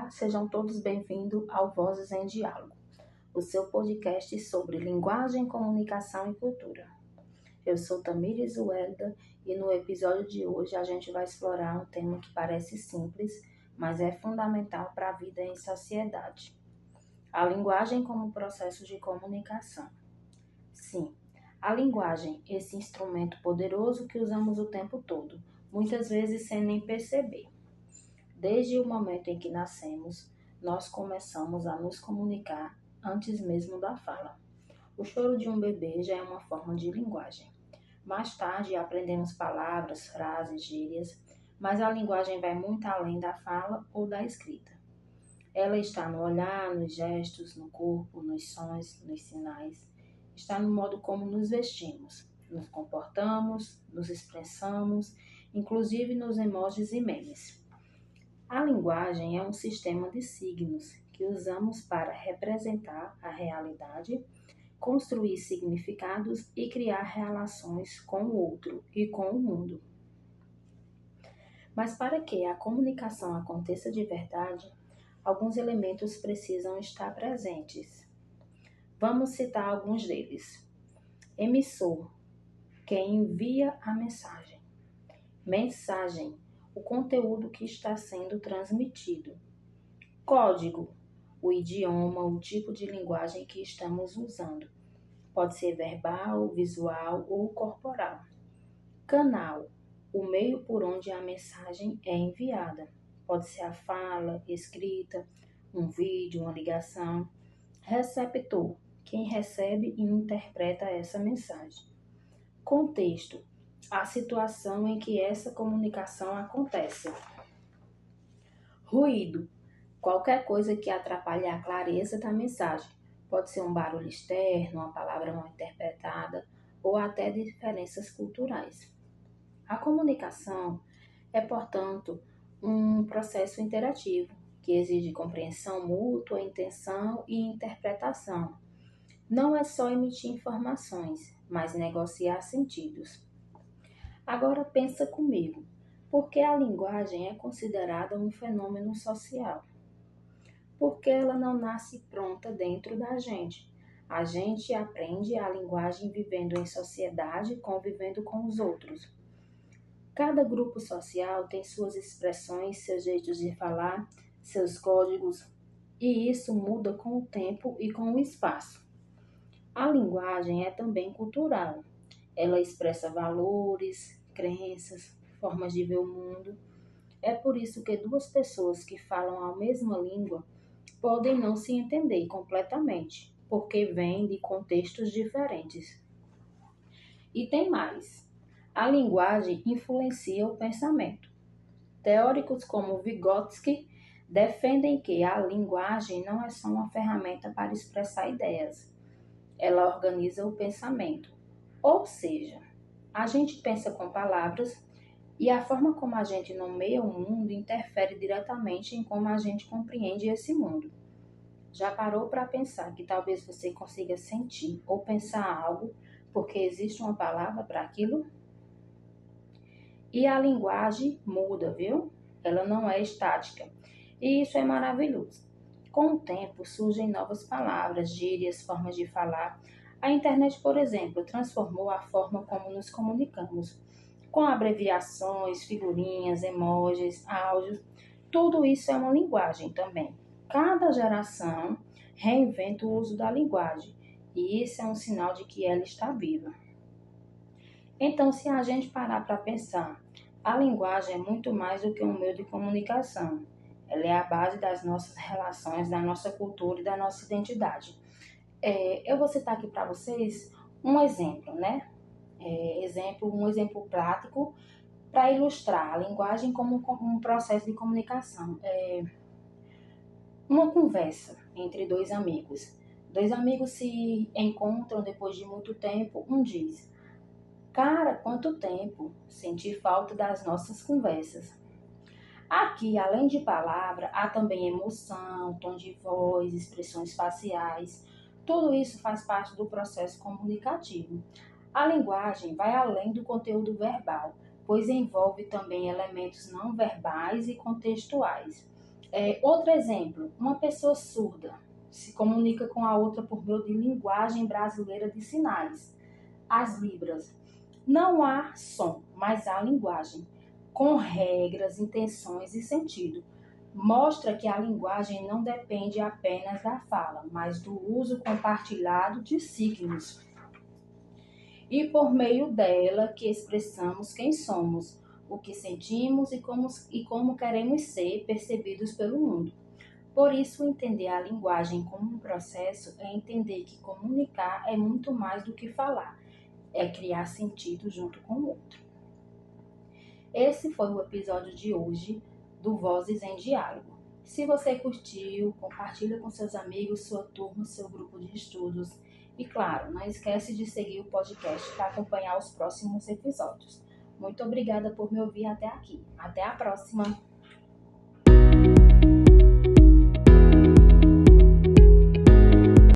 Olá, sejam todos bem-vindos ao Vozes em Diálogo, o seu podcast sobre linguagem, comunicação e cultura. Eu sou Tamires Welda e no episódio de hoje a gente vai explorar um tema que parece simples, mas é fundamental para a vida em sociedade. A linguagem como processo de comunicação. Sim, a linguagem, esse instrumento poderoso que usamos o tempo todo, muitas vezes sem nem perceber. Desde o momento em que nascemos, nós começamos a nos comunicar antes mesmo da fala. O choro de um bebê já é uma forma de linguagem. Mais tarde aprendemos palavras, frases, gírias, mas a linguagem vai muito além da fala ou da escrita. Ela está no olhar, nos gestos, no corpo, nos sons, nos sinais. Está no modo como nos vestimos, nos comportamos, nos expressamos, inclusive nos emojis e memes. A linguagem é um sistema de signos que usamos para representar a realidade, construir significados e criar relações com o outro e com o mundo. Mas para que a comunicação aconteça de verdade, alguns elementos precisam estar presentes. Vamos citar alguns deles. Emissor, quem envia a mensagem. Mensagem, o conteúdo que está sendo transmitido. Código, o idioma, o tipo de linguagem que estamos usando. Pode ser verbal, visual ou corporal. Canal, o meio por onde a mensagem é enviada. Pode ser a fala, escrita, um vídeo, uma ligação. Receptor, quem recebe e interpreta essa mensagem. Contexto, a situação em que essa comunicação acontece. Ruído, qualquer coisa que atrapalhe a clareza da mensagem. Pode ser um barulho externo, uma palavra mal interpretada ou até diferenças culturais. A comunicação é, portanto, um processo interativo que exige compreensão mútua, intenção e interpretação. Não é só emitir informações, mas negociar sentidos. Agora pensa comigo, por que a linguagem é considerada um fenômeno social? Porque ela não nasce pronta dentro da gente. A gente aprende a linguagem vivendo em sociedade, convivendo com os outros. Cada grupo social tem suas expressões, seus jeitos de falar, seus códigos, e isso muda com o tempo e com o espaço. A linguagem é também cultural. Ela expressa valores, crenças, formas de ver o mundo. É por isso que duas pessoas que falam a mesma língua podem não se entender completamente, porque vêm de contextos diferentes. E tem mais. A linguagem influencia o pensamento. Teóricos como Vygotsky defendem que a linguagem não é só uma ferramenta para expressar ideias. Ela organiza o pensamento. Ou seja, a gente pensa com palavras e a forma como a gente nomeia o mundo interfere diretamente em como a gente compreende esse mundo. Já parou para pensar que talvez você consiga sentir ou pensar algo porque existe uma palavra para aquilo? E a linguagem muda, viu? Ela não é estática. E isso é maravilhoso. Com o tempo surgem novas palavras, gírias, formas de falar. A internet, por exemplo, transformou a forma como nos comunicamos, com abreviações, figurinhas, emojis, áudios. Tudo isso é uma linguagem também. Cada geração reinventa o uso da linguagem, e isso é um sinal de que ela está viva. Então, se a gente parar para pensar, a linguagem é muito mais do que um meio de comunicação. Ela é a base das nossas relações, da nossa cultura e da nossa identidade. Eu vou citar aqui para vocês um exemplo, né? Um exemplo prático para ilustrar a linguagem como um processo de comunicação. Uma conversa entre dois amigos. Dois amigos se encontram depois de muito tempo. Um diz: "Cara, quanto tempo! Senti falta das nossas conversas." Aqui, além de palavra, há também emoção, tom de voz, expressões faciais. Tudo isso faz parte do processo comunicativo. A linguagem vai além do conteúdo verbal, pois envolve também elementos não verbais e contextuais. Outro exemplo, uma pessoa surda se comunica com a outra por meio de linguagem brasileira de sinais, as libras. Não há som, mas há linguagem, com regras, intenções e sentido. Mostra que a linguagem não depende apenas da fala, mas do uso compartilhado de signos. E por meio dela que expressamos quem somos, o que sentimos e como queremos ser percebidos pelo mundo. Por isso, entender a linguagem como um processo é entender que comunicar é muito mais do que falar, é criar sentido junto com o outro. Esse foi o episódio de hoje do Vozes em Diálogo. Se você curtiu, compartilha com seus amigos, sua turma, seu grupo de estudos. E claro, não esquece de seguir o podcast para acompanhar os próximos episódios. Muito obrigada por me ouvir até aqui. Até a próxima!